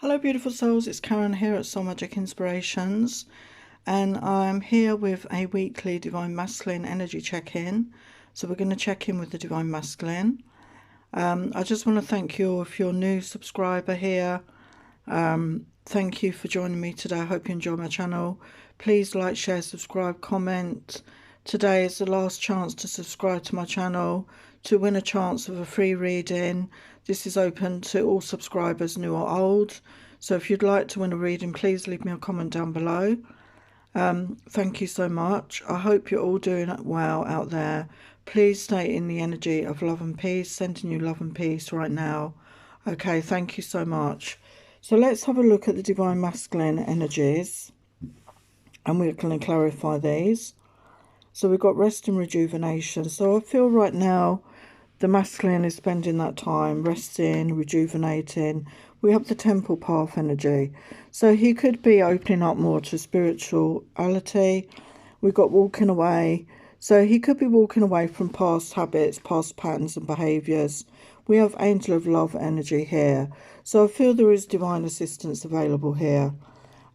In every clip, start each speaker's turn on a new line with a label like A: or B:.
A: Hello beautiful souls, it's Karen here at Soul Magic Inspirations, and I'm here with a weekly Divine Masculine energy check-in. So we're going to check in with the Divine Masculine. I just want to thank you if you're a new subscriber here. Thank you for joining me today. I hope you enjoy my channel. Please like, share, subscribe, comment. Today is the last chance to subscribe to my channel to win a chance of a free reading. This is open to all subscribers, new or old. So if you'd like to win a reading, please leave me a comment down below. Thank you so much. I hope you're all doing well out there. Please stay in the energy of love and peace. Sending you love and peace right now. Okay, thank you so much. So let's have a look at the Divine Masculine energies. And we're going to clarify these. So we've got rest and rejuvenation. So I feel right now the masculine is spending that time resting, rejuvenating. We have the temple path energy. So he could be opening up more to spirituality. We've got walking away. So he could be walking away from past habits, past patterns and behaviours. We have angel of love energy here. So I feel there is divine assistance available here.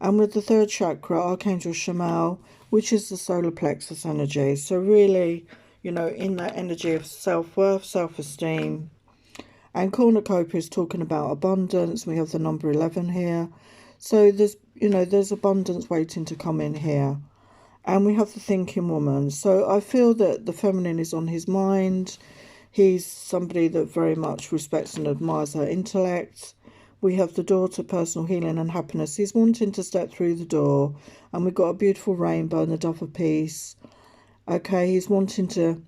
A: And with the third chakra, Archangel Shamal, which is the solar plexus energy. So really, you know, in that energy of self-worth, self-esteem. And cornucopia is talking about abundance. We have the number 11 here. So there's, you know, there's abundance waiting to come in here. And we have the thinking woman. So I feel that the feminine is on his mind. He's somebody that very much respects and admires her intellect. We have the door to personal healing and happiness. He's wanting to step through the door. And we've got a beautiful rainbow and the dove of peace. Okay, he's wanting to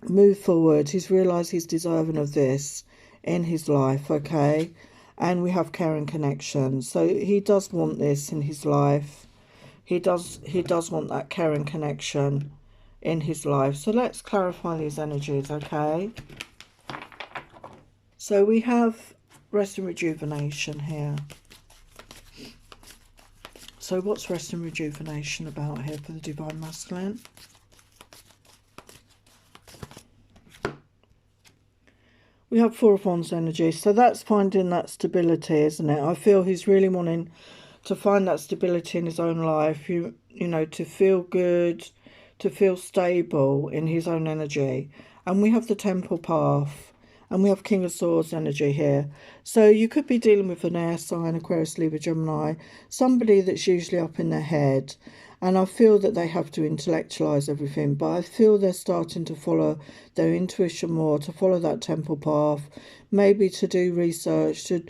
A: move forward. He's realised he's deserving of this in his life, okay? And we have care and connection. So he does want this in his life. He does want that care and connection in his life. So let's clarify these energies, okay? So we have rest and rejuvenation here. So what's rest and rejuvenation about here for the Divine Masculine? We have Four of Wands energy. So that's finding that stability, isn't it? I feel he's really wanting to find that stability in his own life. You know, to feel good, to feel stable in his own energy. And we have the Temple Path. And we have King of Swords energy here. So you could be dealing with an air sign, Aquarius, Libra, Gemini. Somebody that's usually up in their head. And I feel that they have to intellectualize everything. But I feel they're starting to follow their intuition more. To follow that temple path. Maybe to do research. To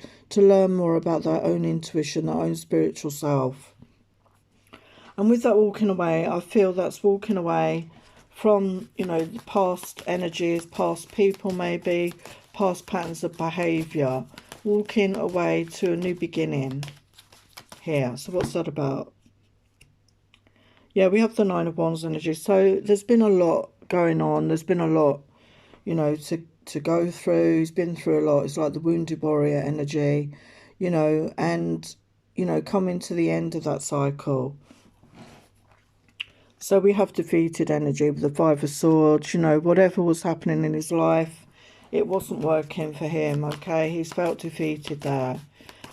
A: learn more about their own intuition. Their own spiritual self. And with that walking away, I feel that's walking away from, you know, past energies, past people maybe, past patterns of behaviour, walking away to a new beginning here. So what's that about? Yeah, we have the Nine of Wands energy. So there's been a lot going on. There's been a lot, you know, to go through. He's been through a lot. It's like the wounded warrior energy, you know, and, you know, coming to the end of that cycle. So we have defeated energy with the Five of Swords. You know, whatever was happening in his life, it wasn't working for him, okay? He's felt defeated there.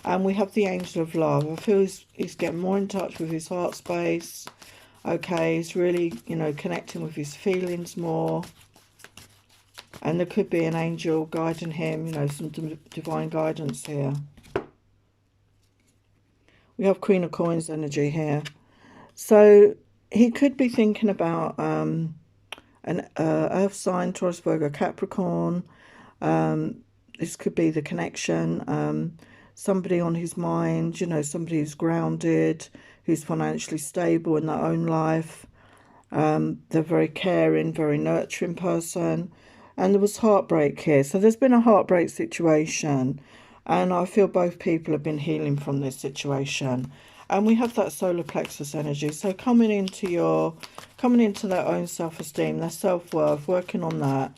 A: And we have the Angel of Love. I feel he's getting more in touch with his heart space, okay? He's really, you know, connecting with his feelings more. And there could be an angel guiding him, you know, some divine guidance here. We have Queen of Coins energy here. So he could be thinking about an earth sign, Taurus, Virgo, Capricorn. This could be the connection. Somebody on his mind, you know, somebody who's grounded, who's financially stable in their own life. They're very caring, very nurturing person. And there was heartbreak here. So there's been a heartbreak situation. And I feel both people have been healing from this situation. And we have that solar plexus energy. So coming into their own self-esteem, their self-worth, working on that.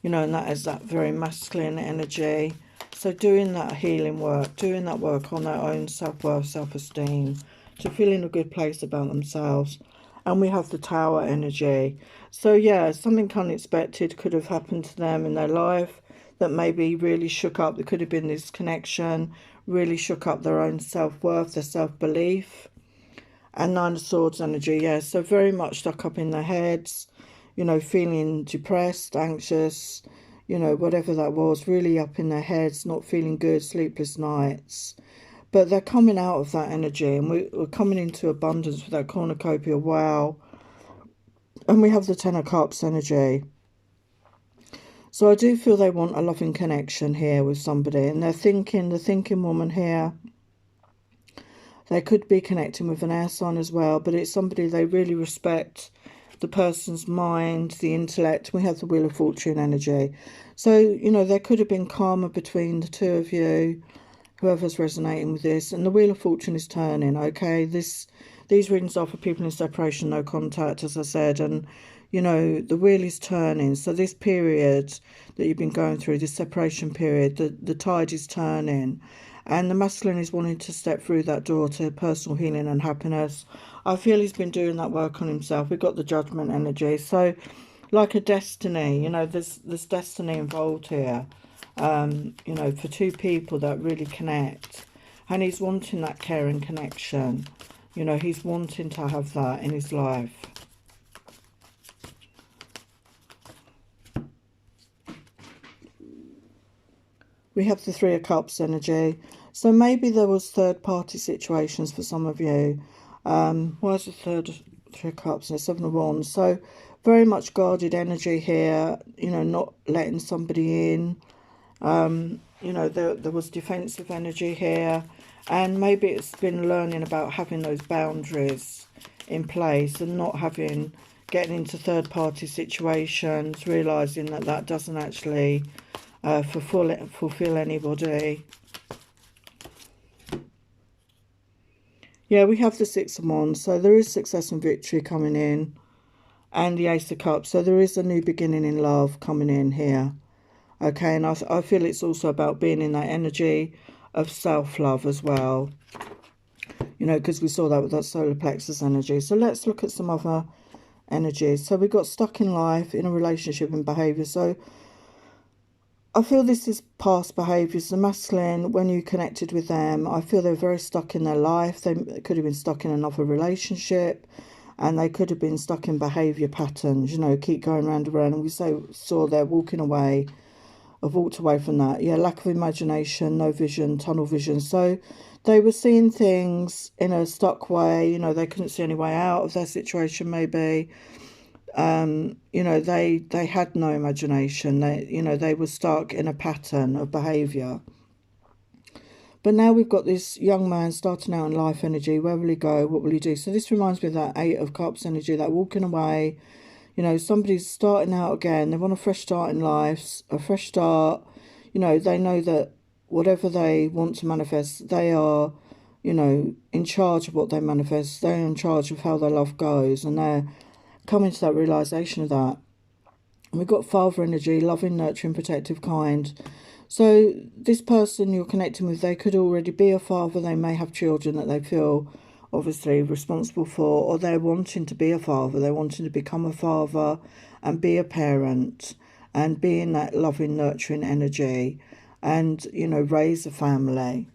A: You know, and that is that very masculine energy. So doing that healing work, doing that work on their own self-worth, self-esteem, to feel in a good place about themselves. And we have the Tower energy. So yeah, something unexpected could have happened to them in their life. that maybe really shook up. There could have been this connection, really shook up their own self-worth, their self-belief. And Nine of Swords energy, yeah, so very much stuck up in their heads, you know, feeling depressed, anxious, you know, whatever that was, really up in their heads, not feeling good, sleepless nights. But they're coming out of that energy, and we're coming into abundance with that cornucopia, wow. And we have the Ten of Cups energy. So I do feel they want a loving connection here with somebody, and the thinking woman here, they could be connecting with an air sign as well, but it's somebody they really respect, the person's mind, the intellect. We have the Wheel of Fortune energy. So, you know, there could have been karma between the two of you, whoever's resonating with this. And the Wheel of Fortune is turning, okay? These readings are for people in separation, no contact, as I said. And, you know, the wheel is turning. So this period that you've been going through, this separation period, the tide is turning. And the masculine is wanting to step through that door to personal healing and happiness. I feel he's been doing that work on himself. We've got the Judgment energy. So like a destiny, you know, there's destiny involved here. You know, for two people that really connect. And he's wanting that care and connection. You know, he's wanting to have that in his life. We have the Three of Cups energy. So maybe there was third-party situations for some of you. Why is the Three of Cups and the Seven of Wands? So very much guarded energy here. You know, not letting somebody in. You know, there was defensive energy here. And maybe it's been learning about having those boundaries in place and not getting into third-party situations, realising that doesn't actually fulfill anybody. Yeah, we have the Six of Wands, so there is success and victory coming in, and the Ace of Cups, so there is a new beginning in love coming in here. Okay, and I feel it's also about being in that energy of self-love as well, you know, because we saw that with that solar plexus energy. So let's look at some other energies. So we've got stuck in life, in a relationship, and behaviour. So I feel this is past behaviours. The masculine, when you connected with them, I feel they're very stuck in their life. They could have been stuck in another relationship, and they could have been stuck in behaviour patterns, you know, keep going round and round. And we saw they're walking away. I've walked away from that. Yeah, lack of imagination, no vision, tunnel vision. So they were seeing things in a stuck way. You know, they couldn't see any way out of their situation maybe. You know, they had no imagination. You know, they were stuck in a pattern of behaviour. But now we've got this young man starting out in life energy. Where will he go? What will he do? So this reminds me of that Eight of Cups energy, that walking away. You know, somebody's starting out again. They want a fresh start in life, a fresh start. You know, they know that whatever they want to manifest, they are, you know, in charge of what they manifest. They're in charge of how their love goes, and they're coming to that realisation of that. And we've got father energy, loving, nurturing, protective, kind. So this person you're connecting with, they could already be a father. They may have children that they feel obviously responsible for, or they're wanting to be a father. They're wanting to become a father and be a parent and be in that loving, nurturing energy and, you know, raise a family.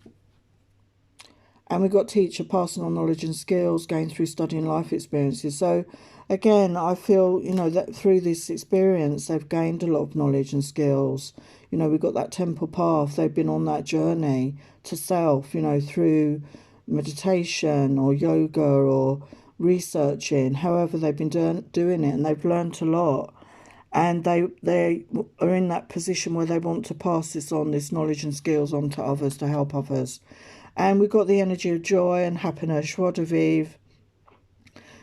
A: And we've got teacher, passing on knowledge and skills, going through studying life experiences. So again, I feel, you know, that through this experience, they've gained a lot of knowledge and skills. You know, we've got that temple path. They've been on that journey to self, you know, through meditation or yoga or researching, however they've been doing it, and they've learned a lot. And they are in that position where they want to pass this on, this knowledge and skills on to others, to help others. And we've got the energy of joy and happiness, joie de vivre.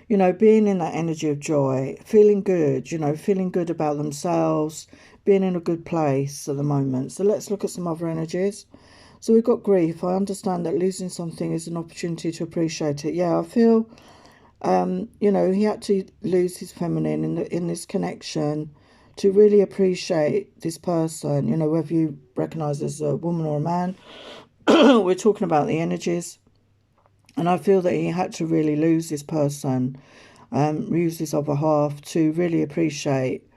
A: You know, being in that energy of joy, feeling good, you know, feeling good about themselves, being in a good place at the moment. So let's look at some other energies. So we've got grief. I understand that losing something is an opportunity to appreciate it. Yeah, I feel, you know, he had to lose his feminine in this connection to really appreciate this person, you know, whether you recognise as a woman or a man. We're talking about the energies. And I feel that he had to really lose this person, lose his other half, to really appreciate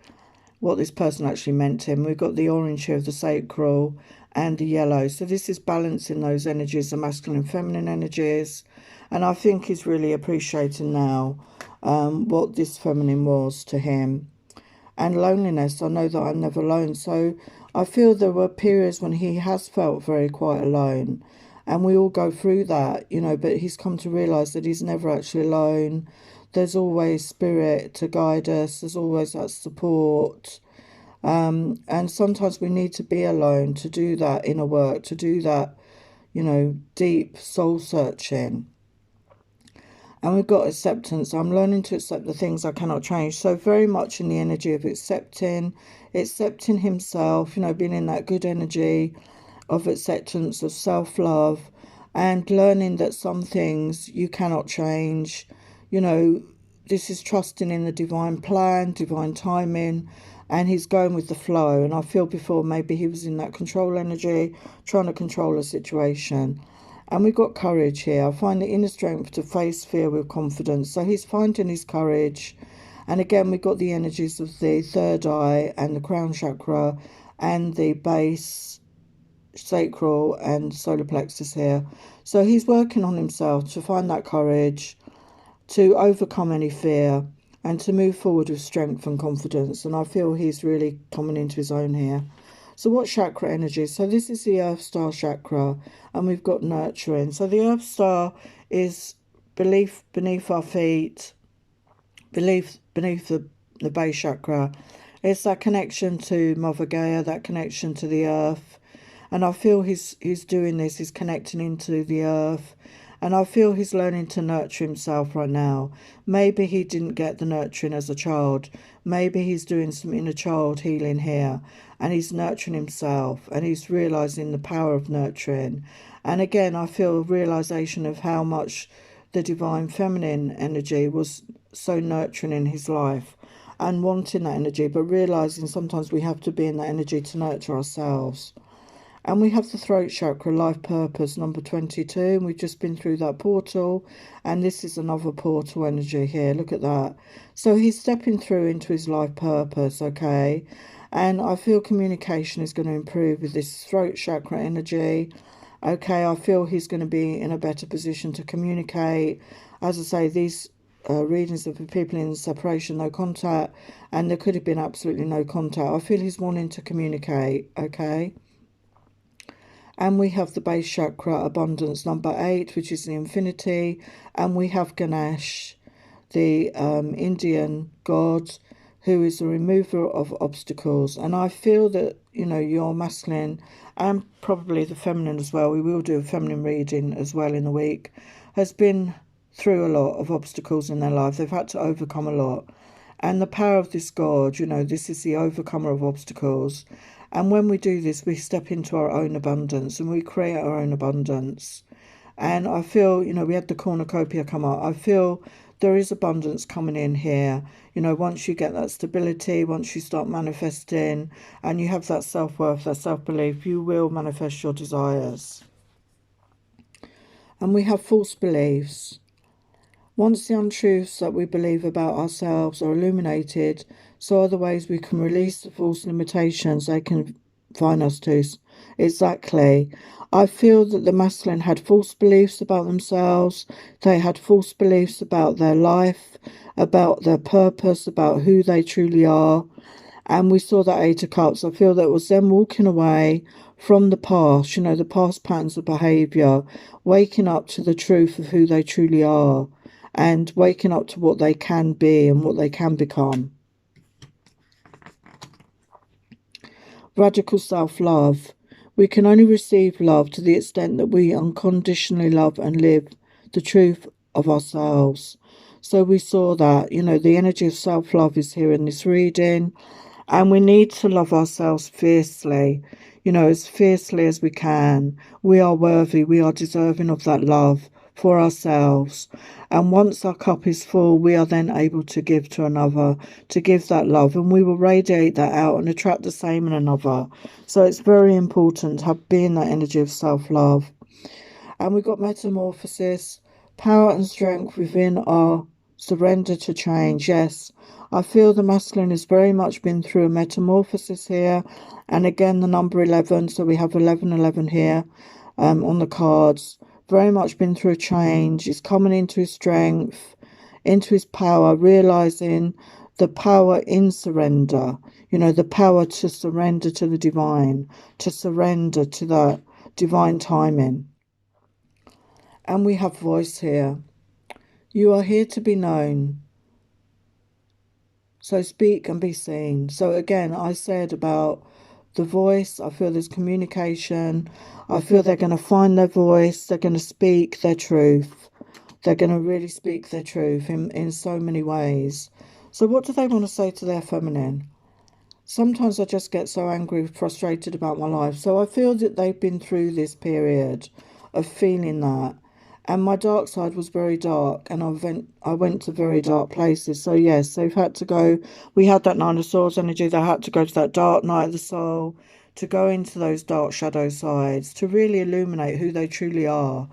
A: what this person actually meant to him. We've got the orange here of the sacral and the yellow. So this is balancing those energies, the masculine and feminine energies. And I think he's really appreciating now what this feminine was to him. And loneliness, I know that I'm never alone. So I feel there were periods when he has felt very quite alone. And we all go through that, you know, but he's come to realise that he's never actually alone. There's always spirit to guide us. There's always that support. And sometimes we need to be alone to do that inner work, to do that, you know, deep soul searching. And we've got acceptance. I'm learning to accept the things I cannot change. So very much in the energy of accepting himself, you know, being in that good energy of acceptance, of self-love, and learning that some things you cannot change. You know, this is trusting in the divine plan, divine timing, and he's going with the flow. And I feel before maybe he was in that control energy, trying to control a situation. And we've got courage here. I find the inner strength to face fear with confidence. So he's finding his courage. And again, we've got the energies of the third eye and the crown chakra and the base, sacral and solar plexus here. So he's working on himself to find that courage, to overcome any fear, and to move forward with strength and confidence. And I feel he's really coming into his own here. So what chakra energy? So this is the Earth Star chakra, and we've got nurturing. So the Earth Star is belief beneath our feet, belief beneath the base chakra. It's that connection to Mother Gaia, that connection to the earth. And I feel he's doing this, he's connecting into the earth. And I feel he's learning to nurture himself right now. Maybe he didn't get the nurturing as a child. Maybe he's doing some inner child healing here. And he's nurturing himself. And he's realising the power of nurturing. And again, I feel a realisation of how much the divine feminine energy was so nurturing in his life. And wanting that energy. But realising sometimes we have to be in that energy to nurture ourselves. And we have the throat chakra, life purpose, number 22. And we've just been through that portal. And this is another portal energy here. Look at that. So he's stepping through into his life purpose, okay? And I feel communication is going to improve with this throat chakra energy. Okay, I feel he's going to be in a better position to communicate. As I say, these readings of people in separation, no contact. And there could have been absolutely no contact. I feel he's wanting to communicate, okay? And we have the base chakra, abundance, number 8, which is the infinity. And we have Ganesh, the Indian god, who is the remover of obstacles. And I feel that, you know, your masculine and probably the feminine as well, we will do a feminine reading as well in the week, has been through a lot of obstacles in their life. They've had to overcome a lot. And the power of this god, you know, this is the overcomer of obstacles. And when we do this, we step into our own abundance and we create our own abundance. And I feel, you know, we had the cornucopia come up. I feel there is abundance coming in here. You know, once you get that stability, once you start manifesting and you have that self-worth, that self-belief, you will manifest your desires. And we have false beliefs. Once the untruths that we believe about ourselves are illuminated, so are the ways we can release the false limitations they confine us to. Exactly. I feel that the masculine had false beliefs about themselves. They had false beliefs about their life, about their purpose, about who they truly are. And we saw that 8 of Cups. I feel that it was them walking away from the past, you know, the past patterns of behaviour, waking up to the truth of who they truly are. And waking up to what they can be and what they can become. Radical self-love. We can only receive love to the extent that we unconditionally love and live the truth of ourselves. So we saw that, you know, the energy of self-love is here in this reading. And we need to love ourselves fiercely, you know, as fiercely as we can. We are worthy, we are deserving of that love for ourselves. And once our cup is full, we are then able to give to another, to give that love, and we will radiate that out and attract the same in another. So it's very important to be in that energy of self-love. And we've got metamorphosis, power and strength within our Surrender to change. Yes, I feel the masculine has very much been through a metamorphosis here. And again, the number 11. So we have 1111 here on the cards. Very much been through a change. He's coming into his strength, into his power, realizing the power in surrender. You know, the power to surrender to the divine, to surrender to that divine timing. And we have voice here. You are here to be known. So speak and be seen. So again, I said about the voice, I feel there's communication. I feel they're going to find their voice. They're going to speak their truth. They're going to really speak their truth in so many ways. So what do they want to say to their feminine? Sometimes I just get so angry, frustrated about my life. So I feel that they've been through this period of feeling that. And my dark side was very dark, and I went to very dark places. So yes, they've had to go. We had that Nine of Swords energy. They had to go to that dark night of the soul, to go into those dark shadow sides, to really illuminate who they truly are.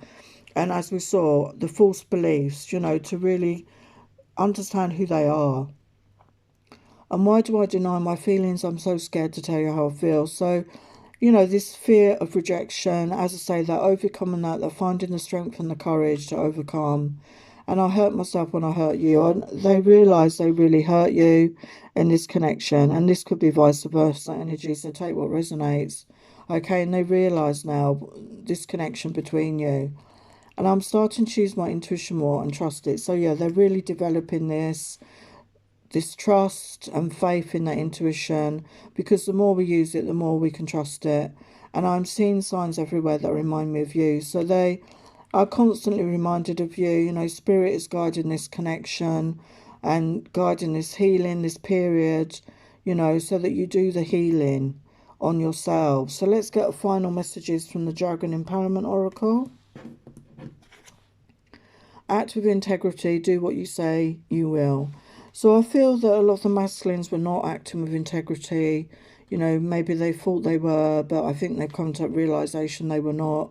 A: And as we saw, the false beliefs, you know, to really understand who they are. And why do I deny my feelings? I'm so scared to tell you how I feel. So, you know, this fear of rejection, as I say, they're overcoming that. They're finding the strength and the courage to overcome. And I hurt myself when I hurt you. And they realise they really hurt you in this connection. And this could be vice versa energy. So take what resonates. Okay, and they realise now this connection between you. And I'm starting to use my intuition more and trust it. So yeah, they're really developing this trust and faith in that intuition, because the more we use it, the more we can trust it. And I'm seeing signs everywhere that remind me of you. So they are constantly reminded of you. You know, spirit is guiding this connection and guiding this healing, this period, you know, so that you do the healing on yourselves. So let's get final messages from the Dragon Empowerment Oracle. Act with integrity, do what you say you will. So I feel that a lot of the masculines were not acting with integrity. You know, maybe they thought they were, but I think they've come to that realisation they were not.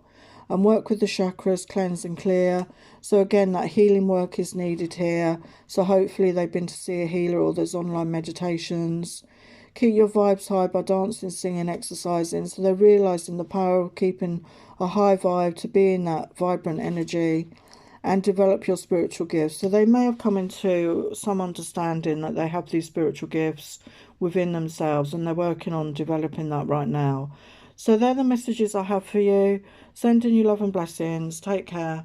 A: And work with the chakras, cleanse and clear. So again, that healing work is needed here. So hopefully they've been to see a healer, or there's online meditations. Keep your vibes high by dancing, singing, exercising. So they're realising the power of keeping a high vibe, to be in that vibrant energy, and develop your spiritual gifts. So they may have come into some understanding that they have these spiritual gifts within themselves, and they're working on developing that right now. So they're the messages I have for you. Sending you love and blessings. Take care.